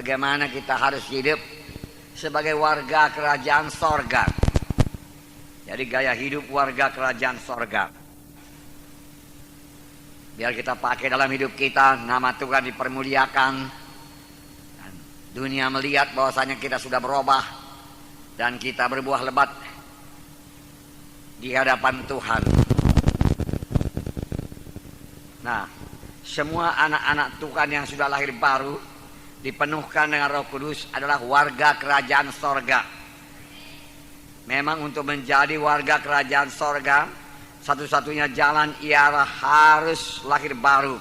bagaimana kita harus hidup sebagai warga kerajaan sorga. Jadi gaya hidup warga kerajaan sorga, biar kita pakai dalam hidup kita, nama Tuhan dipermuliakan, dan dunia melihat bahwasanya kita sudah berubah dan kita berbuah lebat di hadapan Tuhan. Nah, semua anak-anak Tuhan yang sudah lahir baru dipenuhkan dengan Roh Kudus adalah warga kerajaan sorga. Memang untuk menjadi warga kerajaan sorga, satu-satunya jalan ialah harus lahir baru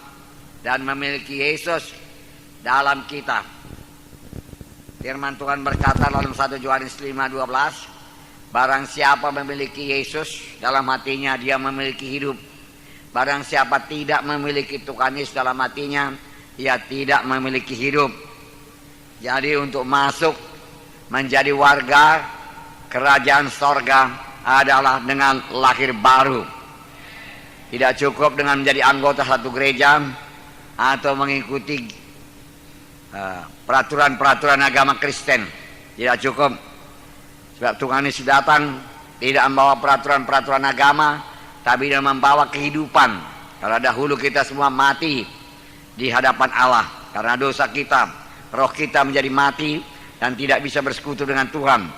dan memiliki Yesus dalam kita. Firman Tuhan berkata dalam 1 Yohanes 5:12, barang siapa memiliki Yesus dalam hatinya, dia memiliki hidup. Barang siapa tidak memiliki Tuhan Yesus dalam hatinya, dia tidak memiliki hidup. Jadi untuk masuk menjadi warga kerajaan sorga adalah dengan lahir baru. Tidak cukup dengan menjadi anggota satu gereja atau mengikuti peraturan-peraturan agama Kristen. Tidak cukup. Sebab Tuhan Yesus datang tidak membawa peraturan-peraturan agama, tapi dia membawa kehidupan. Karena dahulu kita semua mati di hadapan Allah karena dosa kita. Roh kita menjadi mati dan tidak bisa bersekutu dengan Tuhan.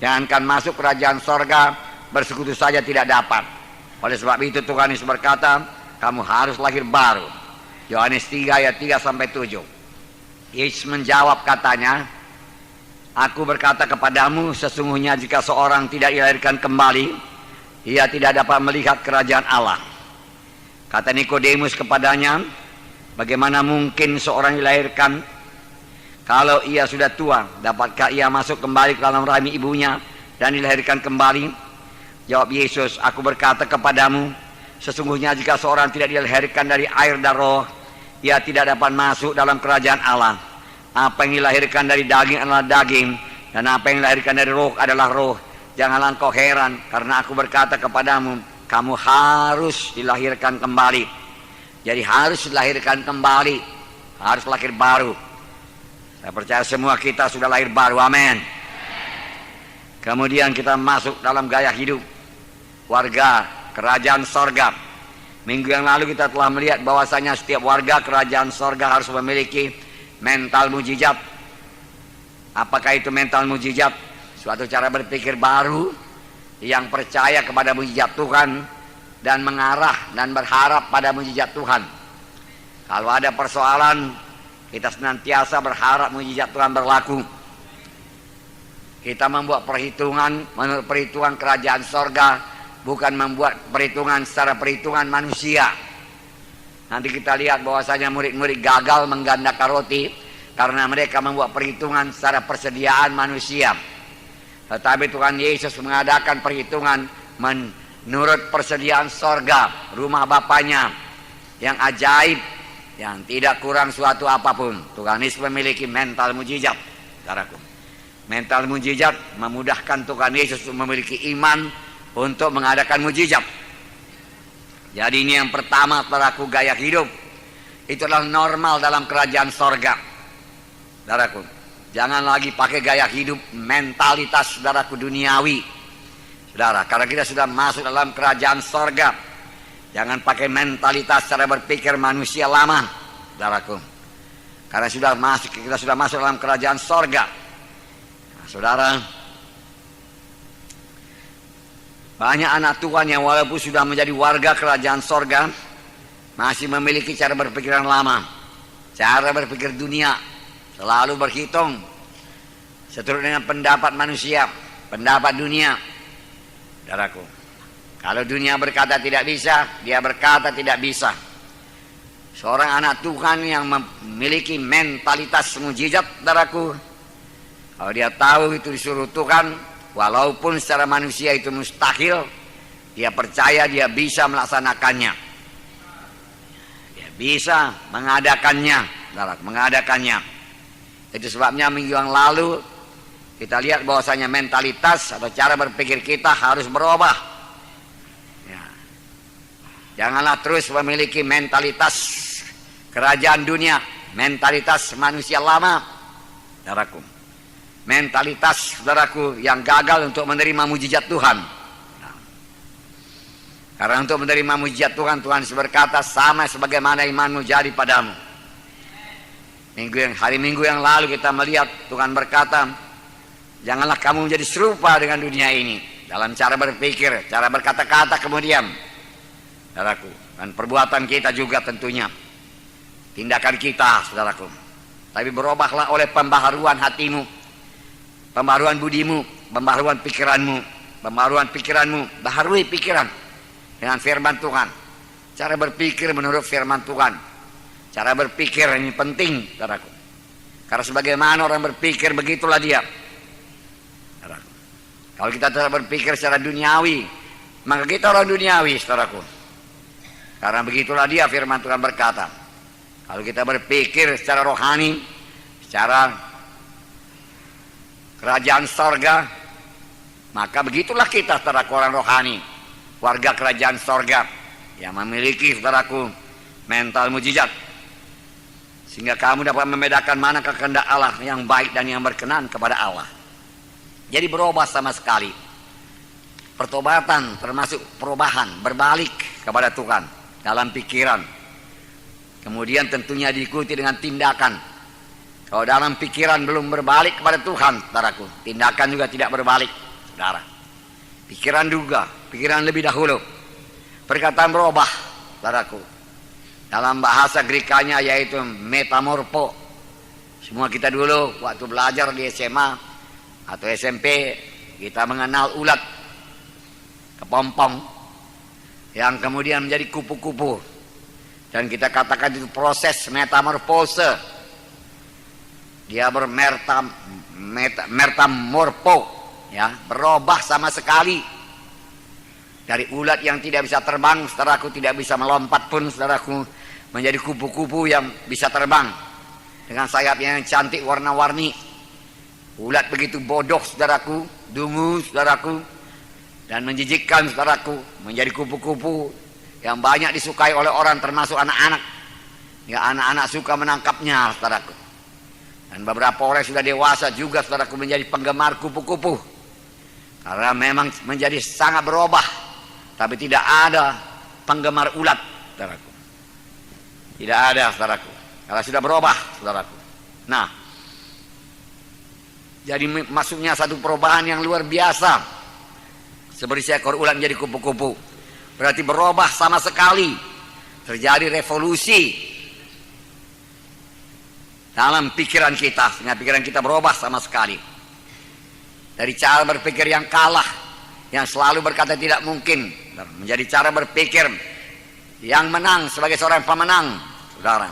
Jangankan masuk kerajaan sorga, bersekutu saja tidak dapat. Oleh sebab itu Tuhan Yesus berkata, kamu harus lahir baru. Yohanes 3 ayat 3-7. Yesus menjawab katanya, aku berkata kepadamu, sesungguhnya jika seorang tidak dilahirkan kembali, ia tidak dapat melihat kerajaan Allah. Kata Nikodemus kepadanya, bagaimana mungkin seorang dilahirkan kalau ia sudah tua? Dapatkah ia masuk kembali ke dalam rahim ibunya dan dilahirkan kembali? Jawab Yesus, aku berkata kepadamu, sesungguhnya jika seorang tidak dilahirkan dari air dan roh, ia tidak dapat masuk dalam kerajaan Allah. Apa yang dilahirkan dari daging adalah daging, dan apa yang dilahirkan dari roh adalah roh. Janganlah engkau heran, karena aku berkata kepadamu, kamu harus dilahirkan kembali. Jadi harus dilahirkan kembali, harus lahir baru. Saya percaya semua kita sudah lahir baru, amin. Kemudian kita masuk dalam gaya hidup warga kerajaan sorga. Minggu yang lalu kita telah melihat bahwasanya setiap warga kerajaan sorga harus memiliki mental mujizat. Apakah itu mental mujizat? Suatu cara berpikir baru yang percaya kepada mujizat Tuhan dan mengarah dan berharap pada mujizat Tuhan. Kalau ada persoalan, kita senantiasa berharap mujizat Tuhan berlaku. Kita membuat perhitungan menurut perhitungan kerajaan sorga, bukan membuat perhitungan secara perhitungan manusia. Nanti kita lihat bahwasanya murid-murid gagal menggandakan roti karena mereka membuat perhitungan secara persediaan manusia. Tetapi Tuhan Yesus mengadakan perhitungan menurut persediaan sorga, rumah Bapaknya yang ajaib, yang tidak kurang suatu apapun. Tuhan Yesus memiliki mental mujizat, saudaraku. Mental mujizat memudahkan Tuhan Yesus untuk memiliki iman untuk mengadakan mujizat. Jadi ini yang pertama, saudaraku, gaya hidup. Itu adalah normal dalam kerajaan sorga, saudaraku. Jangan lagi pakai gaya hidup mentalitas, saudaraku, duniawi. Saudara, karena kita sudah masuk dalam kerajaan sorga, jangan pakai mentalitas cara berpikir manusia lama, saudaraku. Karena kita sudah masuk dalam kerajaan sorga. Nah, saudara, banyak anak Tuhan yang walaupun sudah menjadi warga kerajaan sorga, masih memiliki cara berpikir yang lama. Cara berpikir dunia, selalu berhitung seturut dengan pendapat manusia, pendapat dunia, saudaraku. Kalau dunia berkata tidak bisa, dia berkata tidak bisa. Seorang anak Tuhan yang memiliki mentalitas mujizat, saudaraku, kalau dia tahu itu disuruh Tuhan, walaupun secara manusia itu mustahil, dia percaya dia bisa melaksanakannya. Dia bisa mengadakannya, saudaraku, mengadakannya. Itu sebabnya minggu yang lalu kita lihat bahwasanya mentalitas atau cara berpikir kita harus berubah. Janganlah terus memiliki mentalitas kerajaan dunia, mentalitas manusia lama. saudaraku. Mentalitas saudaraku yang gagal untuk menerima mujizat Tuhan. Karena untuk menerima mujizat Tuhan, Tuhan berkata, sama sebagaimana imanmu jadi padamu. Hari Minggu yang lalu kita melihat Tuhan berkata, janganlah kamu menjadi serupa dengan dunia ini dalam cara berpikir, cara berkata-kata kemudian, saudaraku, dan perbuatan kita juga tentunya, tindakan kita, saudaraku. Tapi berubahlah oleh pembaharuan hatimu, pembaharuan budimu, pembaharuan pikiranmu, baharui pikiran dengan firman Tuhan. Cara berpikir menurut firman Tuhan. Cara berpikir ini penting, saudaraku. Karena sebagaimana orang berpikir, begitulah dia. Saudaraku. Kalau kita cara berpikir secara duniawi, maka kita orang duniawi, saudaraku. Karena begitulah dia firman Tuhan berkata. Kalau kita berpikir secara rohani, secara kerajaan sorga, maka begitulah kita, saudaraku, orang rohani, warga kerajaan sorga yang memiliki, saudaraku, mental mujizat, sehingga kamu dapat membedakan mana kehendak Allah yang baik dan yang berkenan kepada Allah. Jadi berubah sama sekali. Pertobatan termasuk perubahan, berbalik kepada Tuhan dalam pikiran. Kemudian tentunya diikuti dengan tindakan. Kalau dalam pikiran belum berbalik kepada Tuhan, saudaraku, tindakan juga tidak berbalik, saudara. Pikiran juga, pikiran lebih dahulu. Perkataan berubah, saudaraku. Dalam bahasa Grekanya yaitu metamorpo. Semua kita dulu waktu belajar di SMA atau SMP, kita mengenal ulat kepompong yang kemudian menjadi kupu-kupu. Dan kita katakan itu proses metamorfose. Dia metamorpo, ya, berubah sama sekali. Dari ulat yang tidak bisa terbang, saudaraku, tidak bisa melompat pun, saudaraku, menjadi kupu-kupu yang bisa terbang dengan sayap yang cantik warna-warni. Ulat begitu bodoh, saudaraku, dungu, saudaraku, dan menjijikkan, saudaraku, menjadi kupu-kupu yang banyak disukai oleh orang, termasuk anak-anak. Ya, anak-anak suka menangkapnya, saudaraku. Dan beberapa orang sudah dewasa juga, saudaraku, menjadi penggemar kupu-kupu. Karena memang menjadi sangat berubah. Tapi tidak ada penggemar ulat, saudaraku. Tidak ada, saudaraku. Kalau sudah berubah, saudaraku. Nah, jadi masuknya satu perubahan yang luar biasa. Seperti seekor ulat menjadi kupu-kupu. Berarti berubah sama sekali. Terjadi revolusi dalam pikiran kita. Sehingga pikiran kita berubah sama sekali. Dari cara berpikir yang kalah, yang selalu berkata tidak mungkin, menjadi cara berpikir yang menang sebagai seorang pemenang, saudara.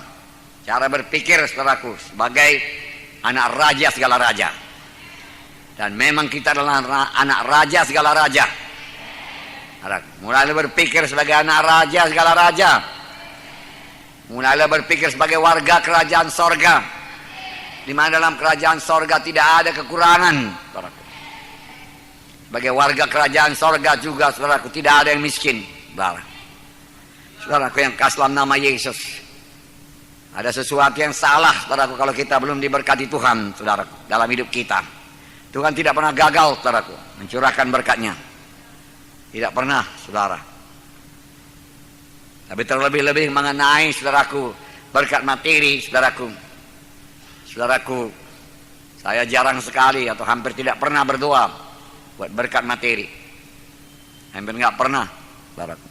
Cara berpikir, saudaraku, sebagai anak raja segala raja. Dan memang kita adalah anak raja segala raja. Mulai berpikir sebagai anak raja segala raja. Mulai berpikir sebagai warga kerajaan sorga, di mana dalam kerajaan sorga tidak ada kekurangan, saudaraku. Sebagai warga kerajaan sorga juga, saudaraku, tidak ada yang miskin, saudara. Saudaraku yang kasih dalam nama Yesus, ada sesuatu yang salah, saudaraku, kalau kita belum diberkati Tuhan, saudaraku, dalam hidup kita. Tuhan tidak pernah gagal, saudaraku, mencurahkan berkatnya. Tidak pernah, saudara. Tapi terlebih-lebih mengenai, saudaraku, berkat materi, saudaraku. Saudaraku, saya jarang sekali atau hampir tidak pernah berdoa buat berkat materi. Hampir nggak pernah, saudaraku.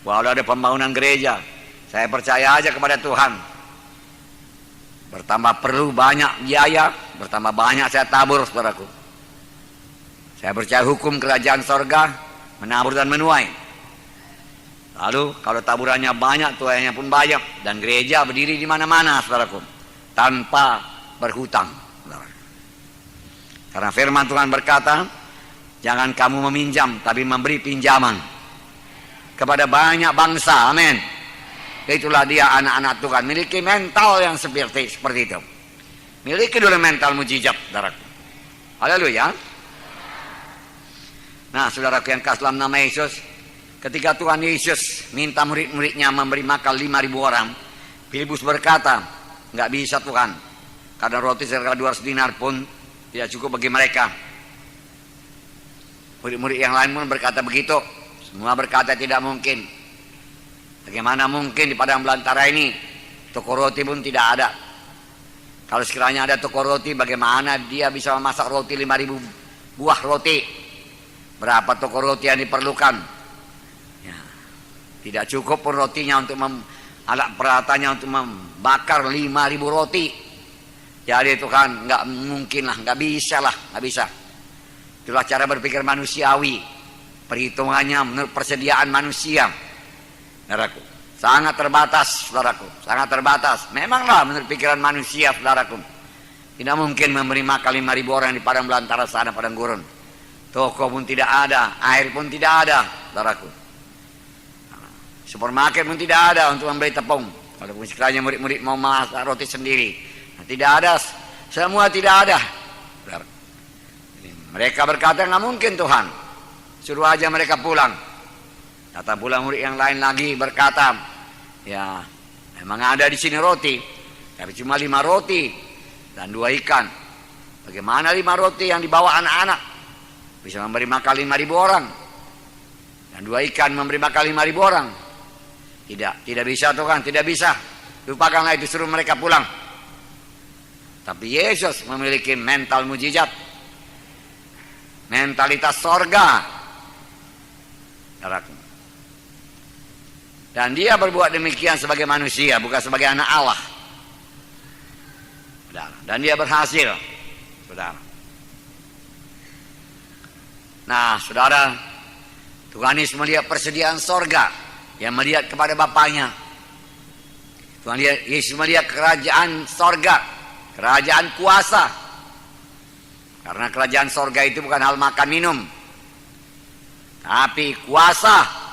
Walau ada pembangunan gereja, saya percaya aja kepada Tuhan. Bertambah perlu banyak biaya, bertambah banyak saya tabur, saudaraku. Saya percaya hukum kerajaan sorga, menabur dan menuai. Lalu kalau taburannya banyak, tuainya pun banyak, dan gereja berdiri di mana-mana, saudaraku, tanpa berhutang, saudaraku. Karena firman Tuhan berkata, jangan kamu meminjam, tapi memberi pinjaman kepada banyak bangsa. Amin. Itulah dia anak-anak Tuhan, miliki mental yang seperti itu. Miliki dulu mental mujizat, saudaraku. Haleluya. Nah, saudaraku yang kasih dalam nama Yesus, ketika Tuhan Yesus minta murid-muridnya memberi makan 5.000 orang, Filipus berkata, nggak bisa Tuhan, Karena roti seharga 200 dinar pun tidak cukup bagi mereka. Murid-murid yang lain pun berkata begitu. Semua berkata tidak mungkin. Bagaimana mungkin di padang belantara ini toko roti pun tidak ada. Kalau sekiranya ada toko roti, bagaimana dia bisa memasak roti 5.000 buah roti? Berapa toko roti yang diperlukan? Ya, tidak cukup pun rotinya untuk alat peralatannya untuk membakar 5.000 roti. Jadi itu kan nggak mungkin lah, nggak bisa. Itulah cara berpikir manusiawi. Perhitungannya menurut persediaan manusia. Saudaraku, sangat terbatas, saudaraku, sangat terbatas. Memanglah menurut pikiran manusia, saudaraku, tidak mungkin memberi makan 5.000 orang di padang belantara sana, padang gurun. Toko pun tidak ada, air pun tidak ada, saudaraku. Supermarket pun tidak ada untuk membeli tepung. Walaupun sekiranya murid-murid mau masak roti sendiri, tidak ada, semua tidak ada. Saudaraku. Mereka berkata, nggak mungkin Tuhan, suruh aja mereka pulang. Kata pula murid yang lain lagi berkata, ya memang ada di sini roti, tapi cuma 5 roti dan 2 ikan. Bagaimana 5 roti yang dibawa anak-anak bisa memberi makan 5.000 orang, dan 2 ikan memberi makan 5.000 orang? Tidak bisa Tuhan, tidak bisa. Lupakanlah itu, suruh mereka pulang. Tapi Yesus memiliki mental mujizat, mentalitas sorga, saudaraku. Dan dia berbuat demikian sebagai manusia, bukan sebagai anak Allah. Dan dia berhasil, saudara. Nah, saudara, Tuhan Yesus melihat persediaan sorga, yang melihat kepada Bapaknya. Tuhan Yesus melihat kerajaan sorga, kerajaan kuasa. Karena kerajaan sorga itu bukan hal makan minum, tapi kuasa.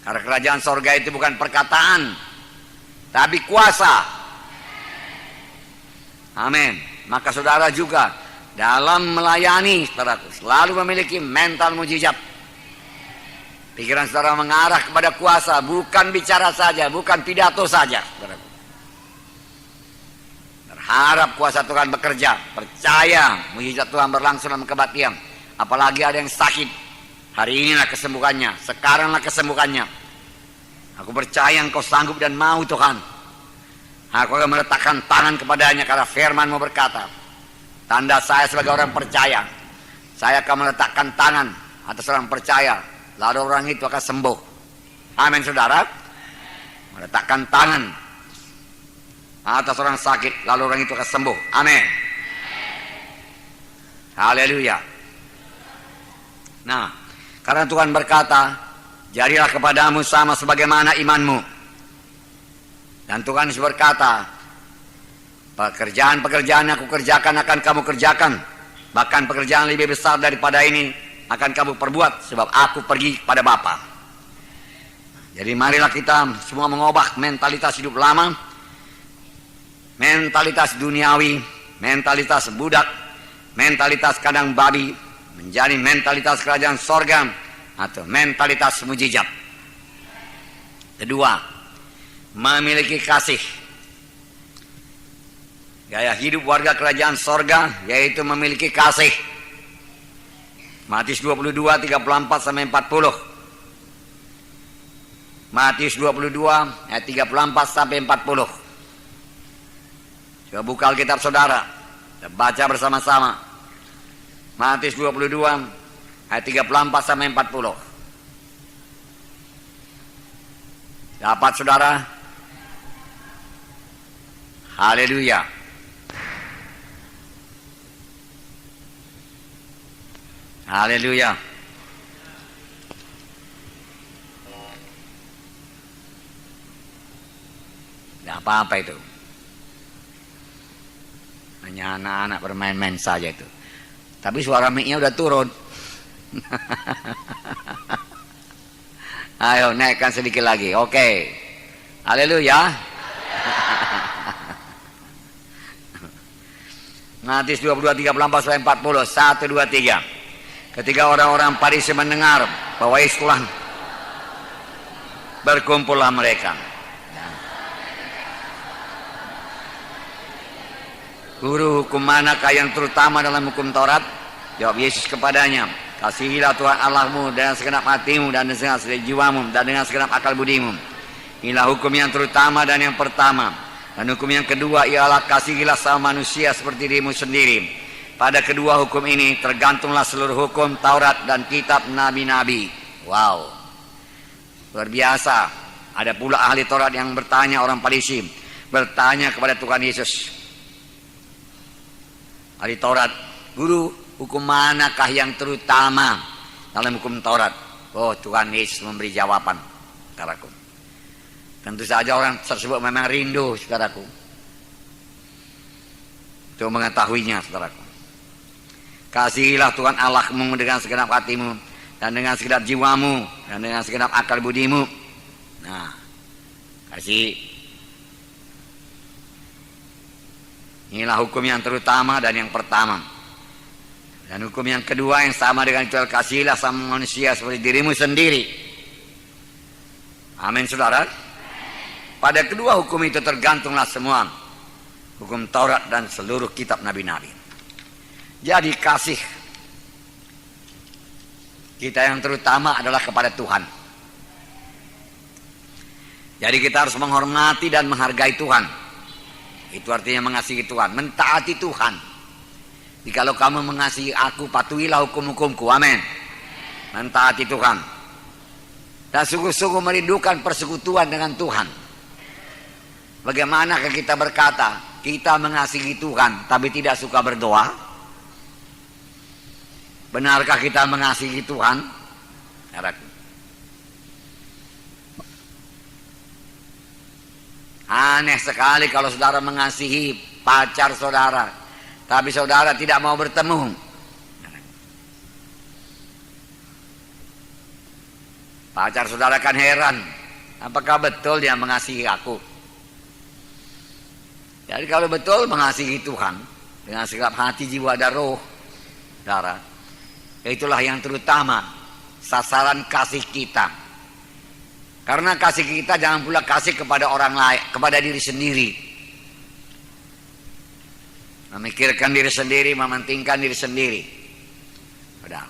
Karena kerajaan sorga itu bukan perkataan, tapi kuasa. Amin. Maka saudara juga dalam melayani, saudaraku, selalu memiliki mental mujizat. Pikiran saudara mengarah kepada kuasa, bukan bicara saja, bukan pidato saja, saudaraku. Berharap kuasa Tuhan bekerja, percaya mujizat Tuhan berlangsung dalam kebaktian. Apalagi ada yang sakit, hari inilah kesembuhannya, sekaranglah kesembuhannya. Aku percaya Engkau sanggup dan mau Tuhan. Aku akan meletakkan tangan kepadanya, karena firman-Mu berkata, tanda saya sebagai orang percaya, saya akan meletakkan tangan atas orang percaya, lalu orang itu akan sembuh. Amin, saudara. Meletakkan tangan atas orang sakit, lalu orang itu akan sembuh. Amin. Haleluya. Nah, karena Tuhan berkata, jadilah kepadamu sama sebagaimana imanmu. Dan Tuhan berkata, pekerjaan-pekerjaan yang aku kerjakan akan kamu kerjakan. Bahkan pekerjaan lebih besar daripada ini akan kamu perbuat, sebab aku pergi pada Bapa. Jadi marilah kita semua mengubah mentalitas hidup lama, mentalitas duniawi, mentalitas budak, mentalitas kandang babi, menjadi mentalitas kerajaan sorga atau mentalitas mujizat. Kedua, memiliki kasih. Gaya hidup warga kerajaan sorga yaitu memiliki kasih. Matius 22, 34 sampai 40. Matius 22 ayat 34 sampai 40. Coba buka Alkitab saudara, kita baca bersama-sama. Matius 22 ayat 34 sampai 40. Dapat saudara? Haleluya. Haleluya. Tidak apa-apa itu. Hanya anak-anak bermain-main saja itu. Tapi suara mic-nya udah turun. Ayo naikkan sedikit lagi. Oke. Haleluya. Matius 22, 34 sampai 40. 1, 2, 3. Ketika orang-orang Farisi mendengar bahwa Yesus telah, berkumpullah mereka. Guru, hukum manakah yang terutama dalam hukum Taurat? Jawab Yesus kepadanya, kasihilah Tuhan Allahmu dengan segenap hatimu dan dengan segenap jiwamu dan dengan segenap akal budimu. Inilah hukum yang terutama dan yang pertama. Dan hukum yang kedua ialah kasihilah sama manusia seperti dirimu sendiri. Pada kedua hukum ini tergantunglah seluruh hukum Taurat dan kitab nabi-nabi. Wow, luar biasa. Ada pula ahli Taurat yang bertanya, orang Farisi bertanya kepada Tuhan Yesus. Ahli Taurat, Guru, hukum manakah yang terutama dalam hukum Taurat? Oh, Tuhan Yesus memberi jawaban, saudaraku. Tentu saja orang tersebut memang rindu, saudaraku, untuk mengetahuinya, saudaraku. Kasihilah Tuhan Allahmu dengan segenap hatimu dan dengan segenap jiwamu dan dengan segenap akal budimu. Nah, kasih. Inilah hukum yang terutama dan yang pertama. Dan hukum yang kedua yang sama dengan itu, kasihilah sama manusia seperti dirimu sendiri. Amin, saudara. Pada kedua hukum itu tergantunglah semua hukum Taurat dan seluruh kitab nabi-nabi. Jadi kasih kita yang terutama adalah kepada Tuhan. Jadi kita harus menghormati dan menghargai Tuhan. Itu artinya mengasihi Tuhan, mentaati Tuhan. Jikalau kamu mengasihi aku, patuhilah hukum-hukumku. Amin. Mentaati Tuhan. Dan sungguh-sungguh merindukan persekutuan dengan Tuhan. Bagaimanakah kita berkata, kita mengasihi Tuhan, tapi tidak suka berdoa? Benarkah kita mengasihi Tuhan? Aneh sekali kalau saudara mengasihi pacar saudara, tapi saudara tidak mau bertemu. Pacar saudara kan heran, apakah betul dia mengasihi aku? Jadi kalau betul mengasihi Tuhan dengan segenap hati, jiwa, dan roh, saudara, itulah yang terutama, sasaran kasih kita. Karena kasih kita jangan pula kasih kepada orang lain, kepada diri sendiri. Memikirkan diri sendiri, mementingkan diri sendiri. Saudara,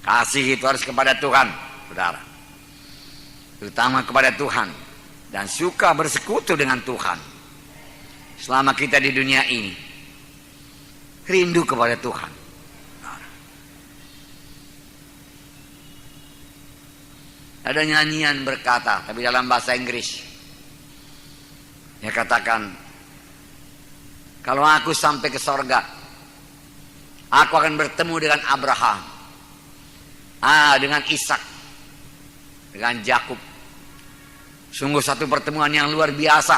kasih itu harus kepada Tuhan, saudara. Terutama kepada Tuhan. Dan suka bersekutu dengan Tuhan. Selama kita di dunia ini, rindu kepada Tuhan. Ada nyanyian berkata, tapi dalam bahasa Inggris. Dia katakan, kalau aku sampai ke sorga, aku akan bertemu dengan Abraham, dengan Ishak, dengan Yakub. Sungguh satu pertemuan yang luar biasa.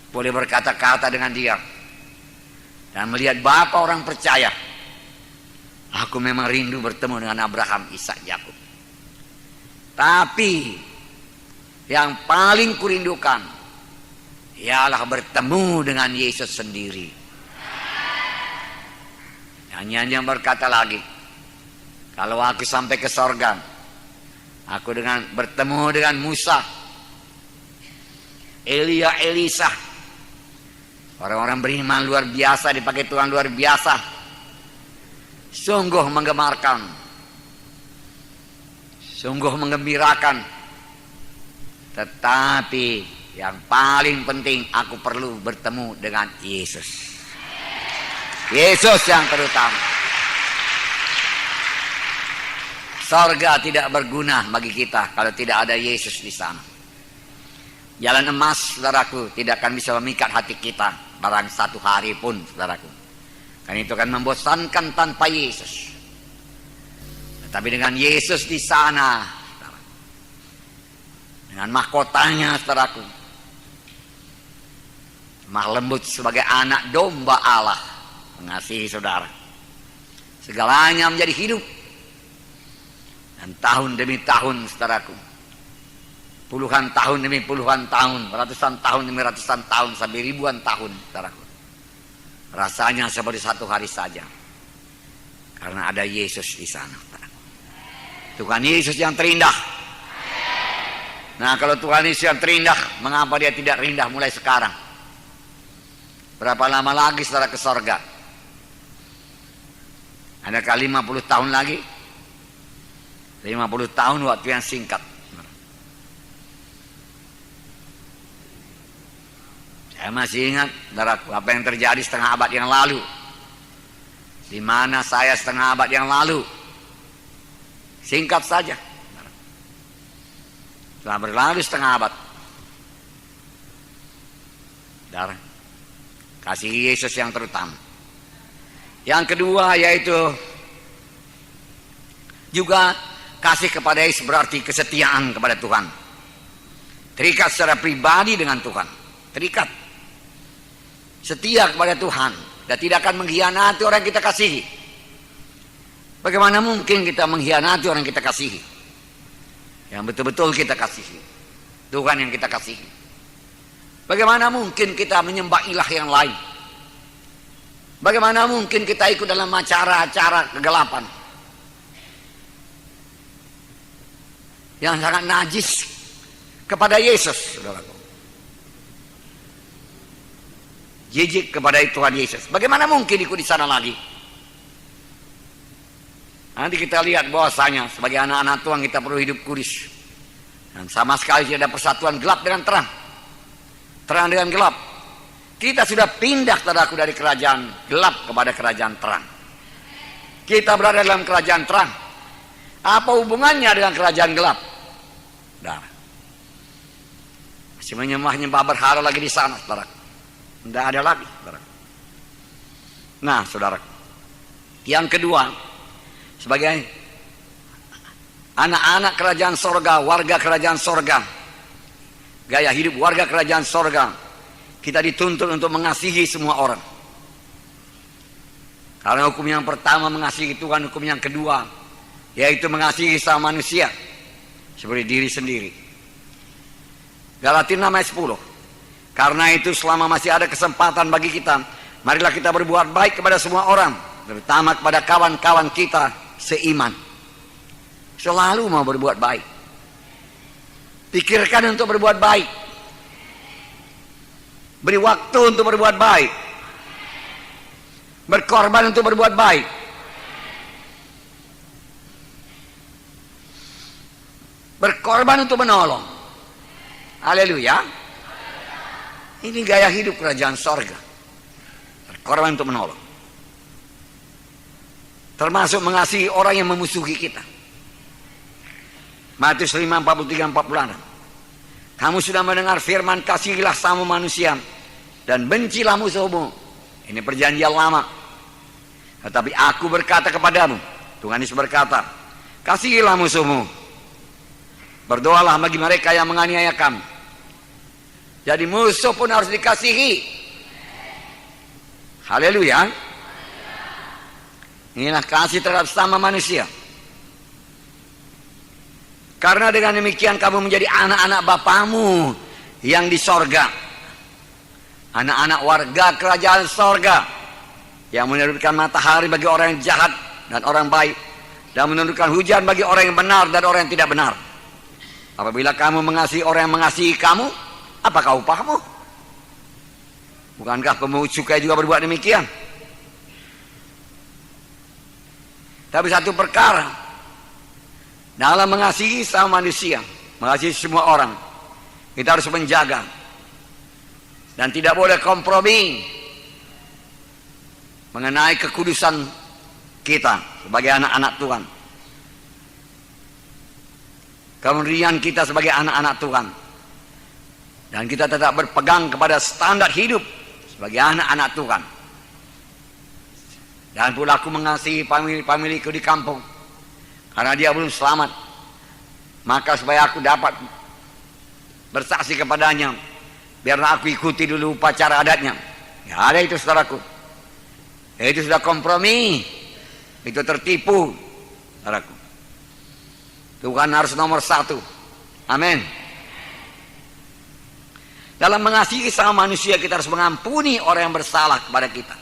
Boleh berkata-kata dengan dia dan melihat bapa orang percaya. Aku memang rindu bertemu dengan Abraham, Ishak, Yakub. Tapi yang paling kurindukan ialah bertemu dengan Yesus sendiri. Nyanyian yang berkata lagi, kalau aku sampai ke sorga, aku bertemu dengan Musa, Elia, Elisa, orang-orang beriman luar biasa, dipakai Tuhan luar biasa, sungguh menggemarkan, sungguh menggembirakan. Tetapi yang paling penting, aku perlu bertemu dengan Yesus. Yesus yang terutama. Sorga tidak berguna bagi kita kalau tidak ada Yesus di sana. Jalan emas, saudaraku, tidak akan bisa memikat hati kita barang satu hari pun, saudaraku. Karena itu akan membosankan tanpa Yesus. Tetapi dengan Yesus di sana, dengan mahkotanya, saudaraku, lemah lembut sebagai anak domba Allah, mengasihi saudara, segalanya menjadi hidup. Dan tahun demi tahun, saudaraku, puluhan tahun demi puluhan tahun, ratusan tahun demi ratusan tahun, sampai ribuan tahun, saudaraku, rasanya seperti satu hari saja, karena ada Yesus di sana, saudaraku. Tuhan Yesus yang terindah. Nah, kalau Tuhan Yesus yang terindah, mengapa dia tidak rindah mulai sekarang? Berapa lama lagi saudara ke sorga? Adakah 50 tahun lagi? 50 tahun waktu yang singkat. Saya masih ingat, saudaraku, apa yang terjadi setengah abad yang lalu. Di mana saya setengah abad yang lalu. Singkat saja. Telah berlalu setengah abad. Saudara, kasih Yesus yang terutama. Yang kedua yaitu juga kasih kepada Yesus berarti kesetiaan kepada Tuhan. Terikat secara pribadi dengan Tuhan. Terikat. Setia kepada Tuhan. Dan tidak akan mengkhianati orang yang kita kasihi. Bagaimana mungkin kita mengkhianati orang yang kita kasihi? Yang betul-betul kita kasihi. Tuhan yang kita kasihi. Bagaimana mungkin kita menyembah ilah yang lain? Bagaimana mungkin kita ikut dalam acara-acara kegelapan yang sangat najis kepada Yesus, saudaraku? Jijik kepada Tuhan Yesus. Bagaimana mungkin ikut di sana lagi? Nanti kita lihat bahwasanya sebagai anak-anak Tuhan kita perlu hidup kudus. Dan sama sekali tidak ada persatuan gelap dengan terang. Terang dengan gelap. Kita sudah pindah, saudaraku, dari kerajaan gelap kepada kerajaan terang. Kita berada dalam kerajaan terang. Apa hubungannya dengan kerajaan gelap? Nah, masih menyembah-nyembah berhala lagi di sana, saudaraku. Tidak ada lagi, saudaraku. Nah, saudaraku, yang kedua, sebagai anak-anak kerajaan sorga, warga kerajaan sorga, gaya hidup warga kerajaan sorga, kita dituntut untuk mengasihi semua orang. Karena hukum yang pertama mengasihi Tuhan, hukum yang kedua yaitu mengasihi sama manusia seperti diri sendiri. Galatia 6:10. Karena itu selama masih ada kesempatan bagi kita, marilah kita berbuat baik kepada semua orang, terutama kepada kawan-kawan kita seiman. Selalu mau berbuat baik. Pikirkan untuk berbuat baik. Beri waktu untuk berbuat baik. Berkorban untuk berbuat baik. Berkorban untuk menolong. Haleluya. Ini gaya hidup kerajaan sorga. Berkorban untuk menolong. Termasuk mengasihi orang yang memusuhi kita. Matius 5:43-46. Kamu sudah mendengar firman, kasihilah sama manusia dan bencilah musuhmu. Ini perjanjian lama. Tetapi aku berkata kepadamu, Tuhan Yesus berkata, kasihilah musuhmu. Berdoalah bagi mereka yang menganiaya kamu. Jadi musuh pun harus dikasihi. Haleluya. Inilah kasih terhadap sama manusia. Karena dengan demikian kamu menjadi anak-anak Bapamu yang di sorga. Anak-anak warga kerajaan sorga. Yang menerbitkan matahari bagi orang yang jahat dan orang baik. Dan menundukkan hujan bagi orang yang benar dan orang yang tidak benar. Apabila kamu mengasihi orang yang mengasihi kamu, apakah upahmu? Bukankah pemungut cukai juga berbuat demikian? Tapi satu perkara, dalam mengasihi sama manusia, mengasihi semua orang, kita harus menjaga dan tidak boleh kompromi mengenai kekudusan kita sebagai anak-anak Tuhan. Kemudian kita sebagai anak-anak Tuhan, dan kita tetap berpegang kepada standar hidup sebagai anak-anak Tuhan. Dan pula aku mengasihi famili-familiku di kampung, karena dia belum selamat. Maka supaya aku dapat bersaksi kepadanya, biarlah aku ikuti dulu upacara adatnya. Ya ada itu, saudaraku. Itu sudah kompromi. Itu tertipu, saudaraku. Tuhan harus nomor satu. Amin. Dalam mengasihi sama manusia, kita harus mengampuni orang yang bersalah kepada kita.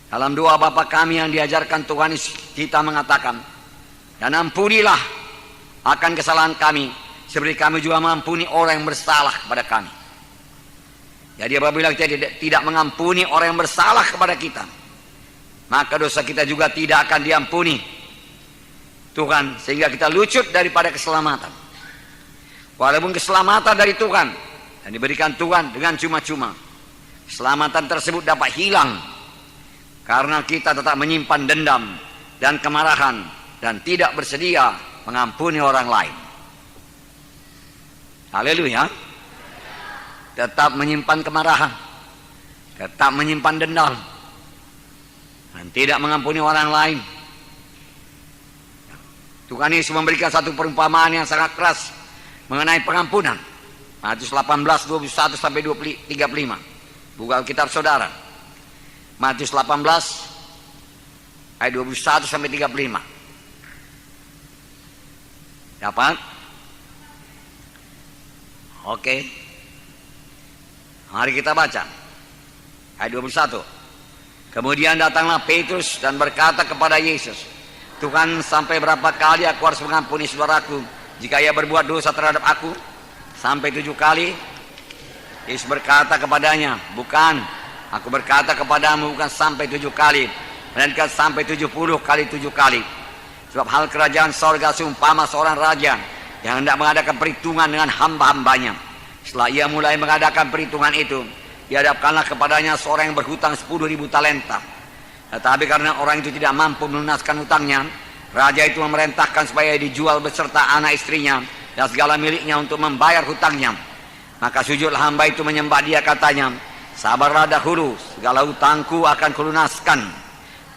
Dalam doa Bapa kami yang diajarkan Tuhan, kita mengatakan, dan ampunilah akan kesalahan kami, seperti kami juga mengampuni orang yang bersalah kepada kami. Jadi apabila kita tidak mengampuni orang yang bersalah kepada kita, maka dosa kita juga tidak akan diampuni Tuhan, sehingga kita lucut daripada keselamatan. Walaupun keselamatan dari Tuhan dan diberikan Tuhan dengan cuma-cuma, keselamatan tersebut dapat hilang karena kita tetap menyimpan dendam dan kemarahan dan tidak bersedia mengampuni orang lain. Haleluya. Tetap menyimpan kemarahan, tetap menyimpan dendam, dan tidak mengampuni orang lain. Tuhan Yesus memberikan satu perumpamaan yang sangat keras mengenai pengampunan. Matius 18, 21 sampai 35. Buka Alkitab saudara. Matius 18 ayat 21 sampai 35. Dapat? Oke. Mari kita baca. Ayat 21. Kemudian datanglah Petrus dan berkata kepada Yesus, Tuhan, sampai berapa kali aku harus mengampuni saudaraku jika ia berbuat dosa terhadap aku? Sampai 7 kali? Yesus berkata kepadanya, bukan, aku berkata kepadamu bukan sampai 7 kali, melainkan sampai 70 kali 7 kali. Sebab hal kerajaan sorga seumpama seorang raja yang hendak mengadakan perhitungan dengan hamba-hambanya. Setelah ia mulai mengadakan perhitungan itu, dihadapkanlah kepadanya seorang yang berhutang 10.000 talenta. Tetapi karena orang itu tidak mampu melunaskan hutangnya, raja itu memerintahkan supaya dijual beserta anak istrinya dan segala miliknya untuk membayar hutangnya. Maka sujudlah hamba itu menyembah dia, katanya, sabarlah dahulu, segala hutangku akan kulunaskan.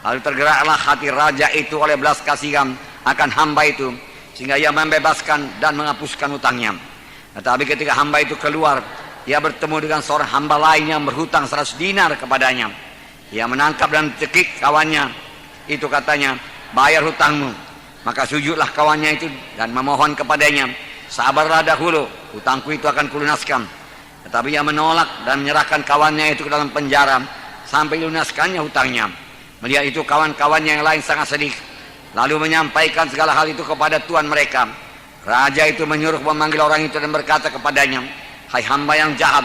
Lalu tergeraklah hati raja itu oleh belas kasihan akan hamba itu, sehingga ia membebaskan dan menghapuskan hutangnya. Tetapi ketika hamba itu keluar, ia bertemu dengan seorang hamba lain yang berhutang 100 dinar kepadanya. Ia menangkap dan cekik kawannya itu, katanya, bayar hutangmu. Maka sujudlah kawannya itu dan memohon kepadanya, sabarlah dahulu, hutangku itu akan kulunaskan. Tetapi ia menolak dan menyerahkan kawannya itu ke dalam penjara sampai lunaskannya hutangnya. Melihat itu kawan-kawannya yang lain sangat sedih, lalu menyampaikan segala hal itu kepada tuan mereka. Raja itu menyuruh memanggil orang itu dan berkata kepadanya, hai hamba yang jahat,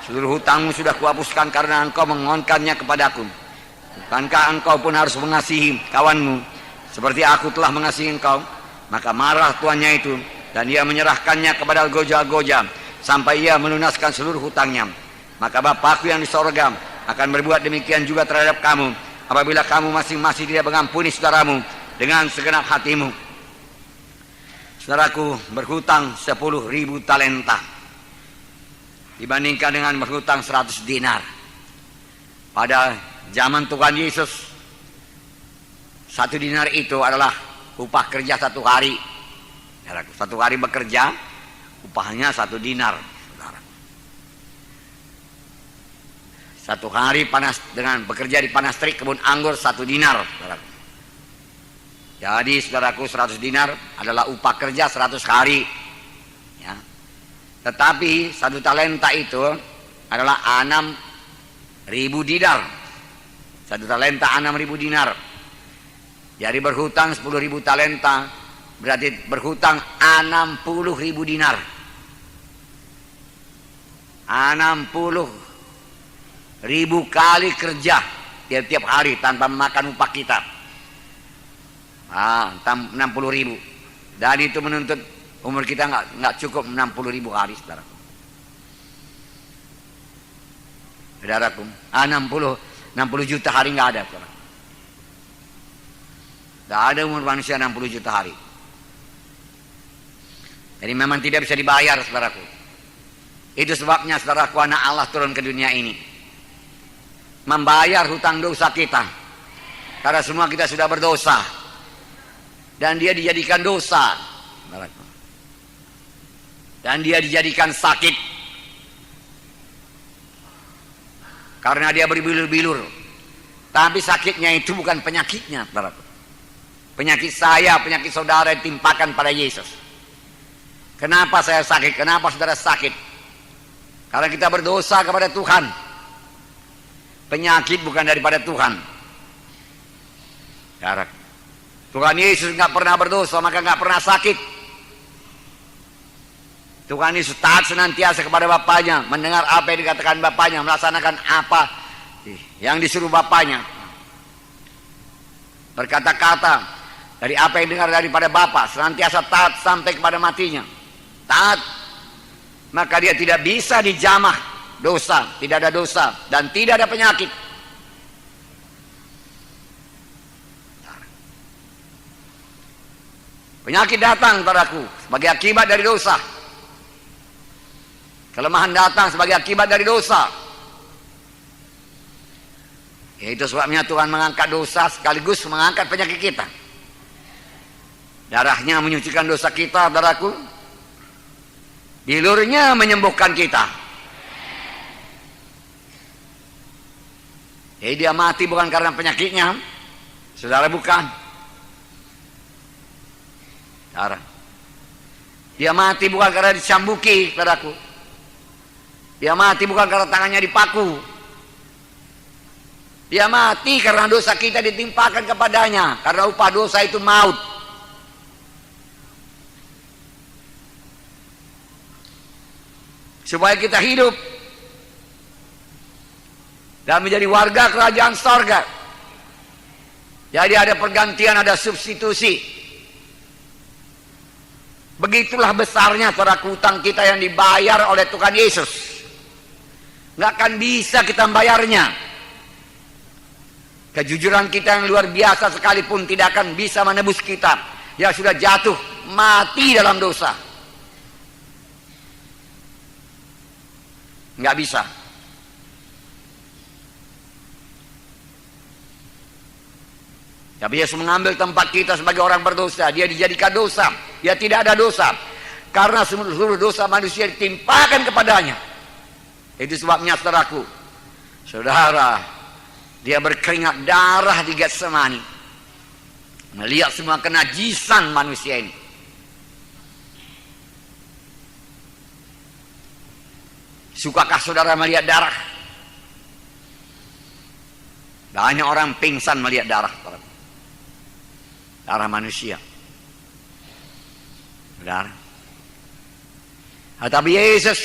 seluruh hutangmu sudah kuhapuskan karena engkau mengohonkannya kepadaku. Bukankah engkau pun harus mengasihi kawanmu seperti aku telah mengasihi engkau? Maka marah tuannya itu, dan ia menyerahkannya kepada algojo-algoja sampai ia melunaskan seluruh hutangnya. Maka Bapakku yang di sorga akan berbuat demikian juga terhadap kamu, apabila kamu masing-masing tidak mengampuni saudaramu dengan segenap hatimu. Saudaraku, berhutang 10.000 talenta dibandingkan dengan berhutang 100 dinar. Pada zaman Tuhan Yesus, 1 dinar itu adalah upah kerja 1 hari. Saudaraku, 1 hari bekerja, upahnya 1 dinar. Saudara, 1 hari panas dengan bekerja di panas terik kebun anggur 1 dinar. Saudaraku. Jadi saudaraku, 100 dinar adalah upah kerja 100 hari. Ya. Tetapi 1 talenta itu adalah 6.000 dinar. 1 talenta 6.000 dinar. Jadi berhutang 10.000 talenta berarti berhutang 60.000 dinar. 60.000 kali kerja tiap-tiap hari tanpa makan upah kita. 60.000. Dan itu menuntut umur kita nggak cukup 60.000 hari, saudaraku. Saudaraku, 60 juta hari nggak ada, saudara. Nggak ada umur manusia 60 juta hari. Jadi memang tidak bisa dibayar, saudaraku. Itu sebabnya, saudaraku, anak Allah turun ke dunia ini membayar hutang dosa kita, karena semua kita sudah berdosa. Dan dia dijadikan dosa, dan dia dijadikan sakit karena dia berbilur-bilur. Tapi sakitnya itu bukan penyakitnya, penyakit saya, penyakit saudara ditimpakan pada Yesus. Kenapa saya sakit? Kenapa saudara sakit? Karena kita berdosa kepada Tuhan. Penyakit bukan daripada Tuhan. Tuhan Yesus nggak pernah berdosa, maka nggak pernah sakit. Tuhan Yesus taat senantiasa kepada Bapaknya, mendengar apa yang dikatakan Bapaknya, melaksanakan apa yang disuruh Bapaknya. Berkata-kata dari apa yang dengar daripada Bapa, senantiasa taat sampai kepada matinya. Taat, maka dia tidak bisa dijamah dosa, tidak ada dosa dan tidak ada penyakit. Penyakit datang padaku sebagai akibat dari dosa. Kelemahan datang sebagai akibat dari dosa. Itu sebabnya Tuhan mengangkat dosa sekaligus mengangkat penyakit kita. Darahnya menyucikan dosa kita, saudaraku. Bilurnya menyembuhkan kita. Jadi dia mati bukan karena penyakitnya, saudara, bukan. Dia mati bukan karena dicambuki, saudaraku. Dia mati bukan karena tangannya dipaku. Dia mati karena dosa kita ditimpakan kepadanya. Karena upah dosa itu maut. Supaya kita hidup dan menjadi warga kerajaan sorga. Jadi ada pergantian, ada substitusi. Begitulah besarnya saudaraku utang kita yang dibayar oleh Tuhan Yesus. Nggak akan bisa kita membayarnya. Kejujuran kita yang luar biasa sekalipun tidak akan bisa menebus kita yang sudah jatuh mati dalam dosa. Nggak bisa. Tapi Yesus mengambil tempat kita sebagai orang berdosa. Dia dijadikan dosa. Dia tidak ada dosa. Karena seluruh dosa manusia ditimpakan kepadanya. Itu sebabnya saudaraku. Saudara, dia berkeringat darah di Getsemani. Melihat semua kenajisan manusia ini. Sukakah saudara melihat darah? Banyak orang pingsan melihat darah. Darah manusia. Saudara. Tapi Yesus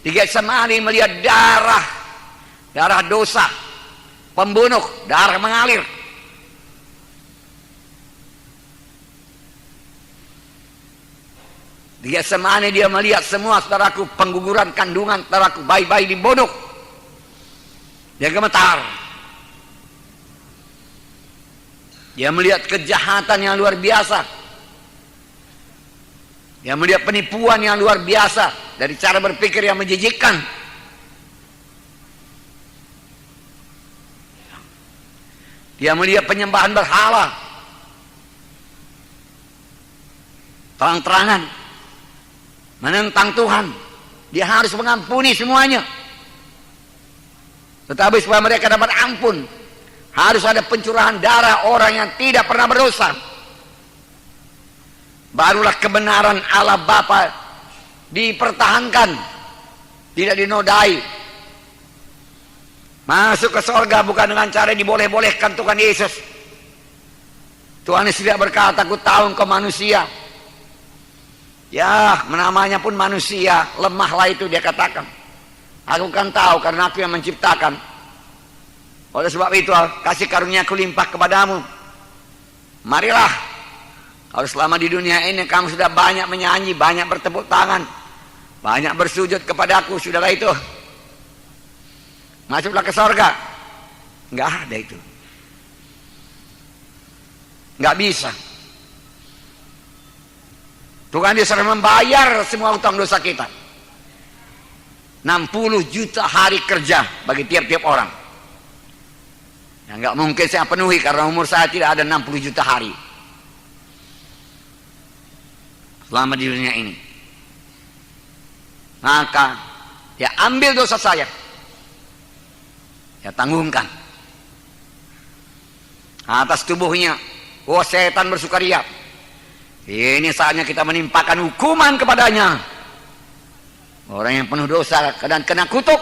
di Getsemani melihat darah. Darah dosa. Pembunuh. Darah mengalir. Di Getsemani dia melihat semua saudaraku, pengguguran kandungan saudaraku, bayi-bayi dibunuh. Dia gemetar. Dia melihat kejahatan yang luar biasa. Dia melihat penipuan yang luar biasa dari cara berpikir yang menjijikkan. Dia melihat penyembahan berhala. Terang-terangan menentang Tuhan. Dia harus mengampuni semuanya. Tetapi supaya mereka dapat ampun, harus ada pencurahan darah orang yang tidak pernah berdosa. Barulah kebenaran Allah Bapa dipertahankan, tidak dinodai. Masuk ke sorga bukan dengan cara diboleh-bolehkan Tuhan Yesus. Tuhan Yesus tidak berkata, aku tahu engkau manusia. Ya, namanya pun manusia, lemahlah itu dia katakan. Aku kan tahu karena aku yang menciptakan. Oleh sebab itu kasih karunia-Ku limpah kepadamu. Marilah. Kalau selama di dunia ini kamu sudah banyak menyanyi, banyak bertepuk tangan, banyak bersujud kepadaku, sudahlah itu. Masuklah ke sorga. Enggak ada itu. Enggak bisa. Tuhan Yesus membayar semua utang dosa kita. 60 juta hari kerja bagi tiap-tiap orang. Ya, nggak mungkin saya penuhi karena umur saya tidak ada 60 juta hari selama di dunia ini. Maka ya ambil dosa saya, ya tanggungkan atas tubuhnya. Oh, setan bersukaria. Ini saatnya kita menimpakan hukuman kepadanya. Orang yang penuh dosa dan kena kutuk.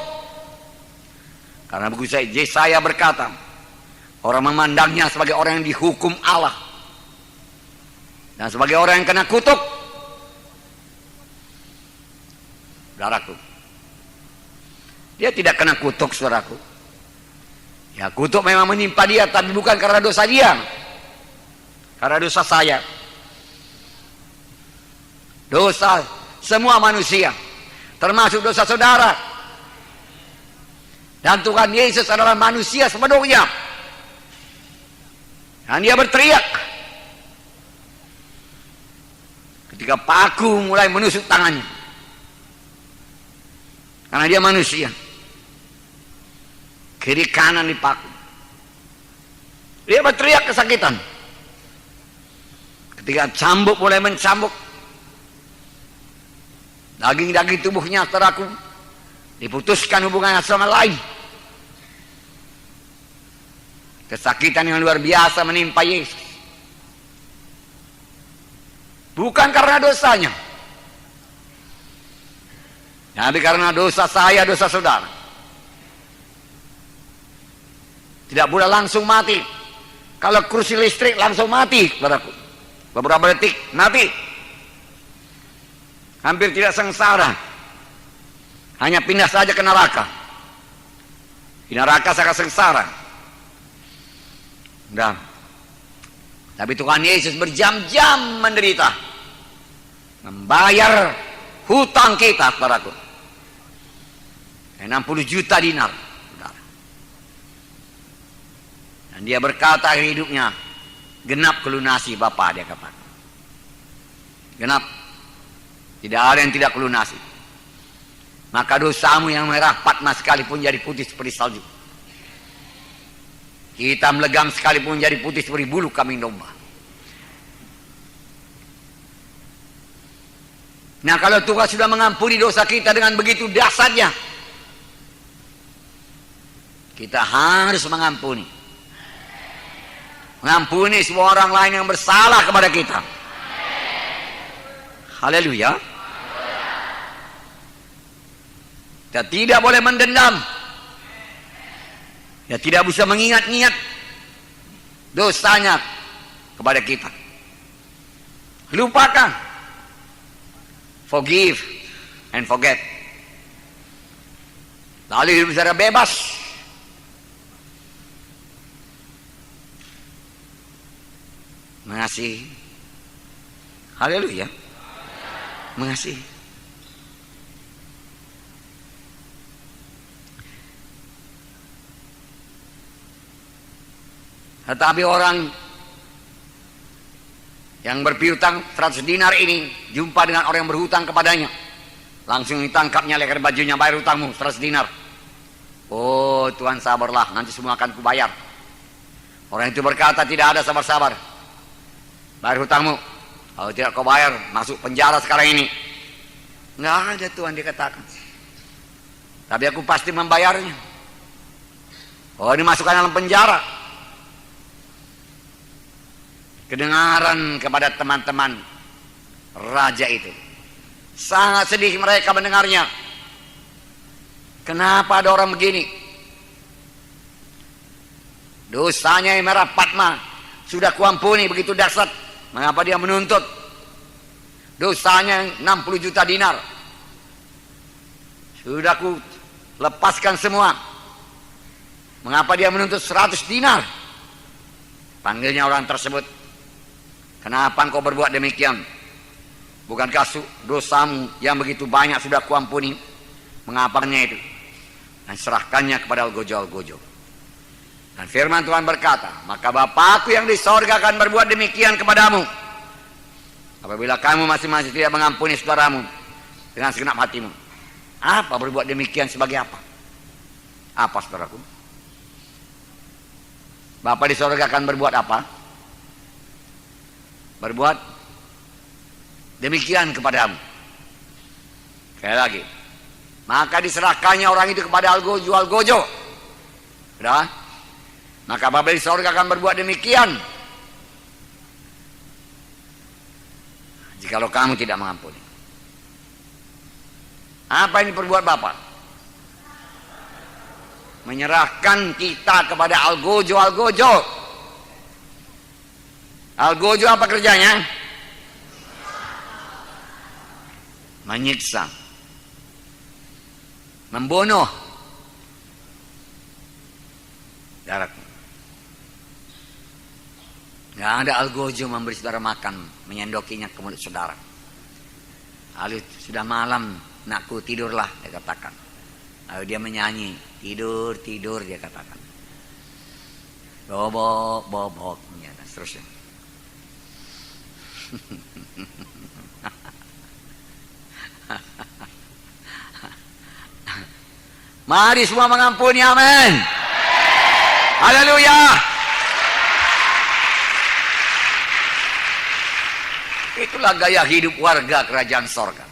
Karena buku Yesaya berkata, orang memandangnya sebagai orang yang dihukum Allah. Dan sebagai orang yang kena kutuk. saudaraku. Dia tidak kena kutuk, saudaraku. Ya, kutuk memang menimpa dia, tapi bukan karena dosa dia, karena dosa saya. Dosa semua manusia, termasuk dosa saudara. Dan Tuhan Yesus adalah manusia sepenuhnya. Dan dia berteriak ketika paku mulai menusuk tangannya, karena dia manusia. Kiri kanan dipaku. Dia berteriak kesakitan ketika cambuk mulai mencambuk daging-daging tubuhnya, saudaraku. Diputuskan hubungan sama lain. Kesakitan yang luar biasa menimpa Yesus. Bukan karena dosanya, tapi karena dosa saya, dosa saudara. Tidak boleh langsung mati. Kalau kursi listrik langsung mati, saudaraku. Beberapa detik mati. Hampir tidak sengsara, hanya pindah saja ke neraka. Di neraka sangat sengsara. Nah, tapi Tuhan Yesus berjam-jam menderita, membayar hutang kita, saudaraku. 60 juta dinar. Dan dia berkata akhir hidupnya, genap kelunasi Bapa, dia katakan. Genap. Tidak ada yang tidak kelunasi. Maka dosamu yang merah patma sekalipun jadi putih seperti salju, hitam legam sekalipun jadi putih seperti bulu kambing domba. Nah, kalau Tuhan sudah mengampuni dosa kita dengan begitu dahsyatnya, kita harus mengampuni. Mengampuni semua orang lain yang bersalah kepada kita. Haleluya. Kita tidak boleh mendendam. Ya, tidak bisa mengingat-ingat dosanya kepada kita. Lupakan. Forgive and forget. Lalu hidup secara bebas. Mengasihi. Haleluya. Mengasihi. Tetapi orang yang berpiutang 100 dinar ini jumpa dengan orang yang berhutang kepadanya, langsung ditangkapnya leher bajunya, bayar hutangmu 100 dinar. Oh Tuhan, sabarlah, nanti semua akan kubayar. Orang itu berkata, tidak ada sabar-sabar, bayar hutangmu. Kalau tidak kau bayar, masuk penjara sekarang ini. Nggak ada Tuhan, dikatakan. Tapi aku pasti membayarnya. Oh, ini masukkan dalam penjara. Kedengaran kepada teman-teman raja itu. Sangat sedih mereka mendengarnya. Kenapa ada orang begini? Dosanya yang merah patma sudah kuampuni begitu dahsyat. Mengapa dia menuntut dosanya 60 juta dinar? Sudah ku lepaskan semua. Mengapa dia menuntut 100 dinar? Panggilnya orang tersebut. Kenapa engkau berbuat demikian? Bukankah dosamu yang begitu banyak sudah kuampuni? Mengapanya itu? Dan serahkannya kepada Algojo. Dan firman Tuhan berkata, maka Bapakku yang di sorga akan berbuat demikian kepadamu, apabila kamu masing-masing tidak mengampuni saudaramu dengan segenap hatimu. Apa berbuat demikian sebagai apa? Apa, saudaraku? Bapa di sorga akan berbuat apa? Berbuat demikian kepadamu. Sekali lagi, maka diserahkannya orang itu kepada Algojo. Sudah? Maka Bapa di sorga akan berbuat demikian jikalau kamu tidak mengampuni. Apa yang diperbuat Bapa? Menyerahkan kita kepada Algojo. Algojo apa kerjanya? Menyiksa. membunuh darat. Nggak ada algojo memberi saudara makan, menyendokinya ke mulut saudara. Lalu sudah malam, nakku tidurlah, dia katakan. Lalu dia menyanyi, tidur, tidur, dia katakan. Bobok, bobok, ya, dan seterusnya. Mari semua mengampuni, amin. Haleluya. Itulah gaya hidup warga kerajaan sorga.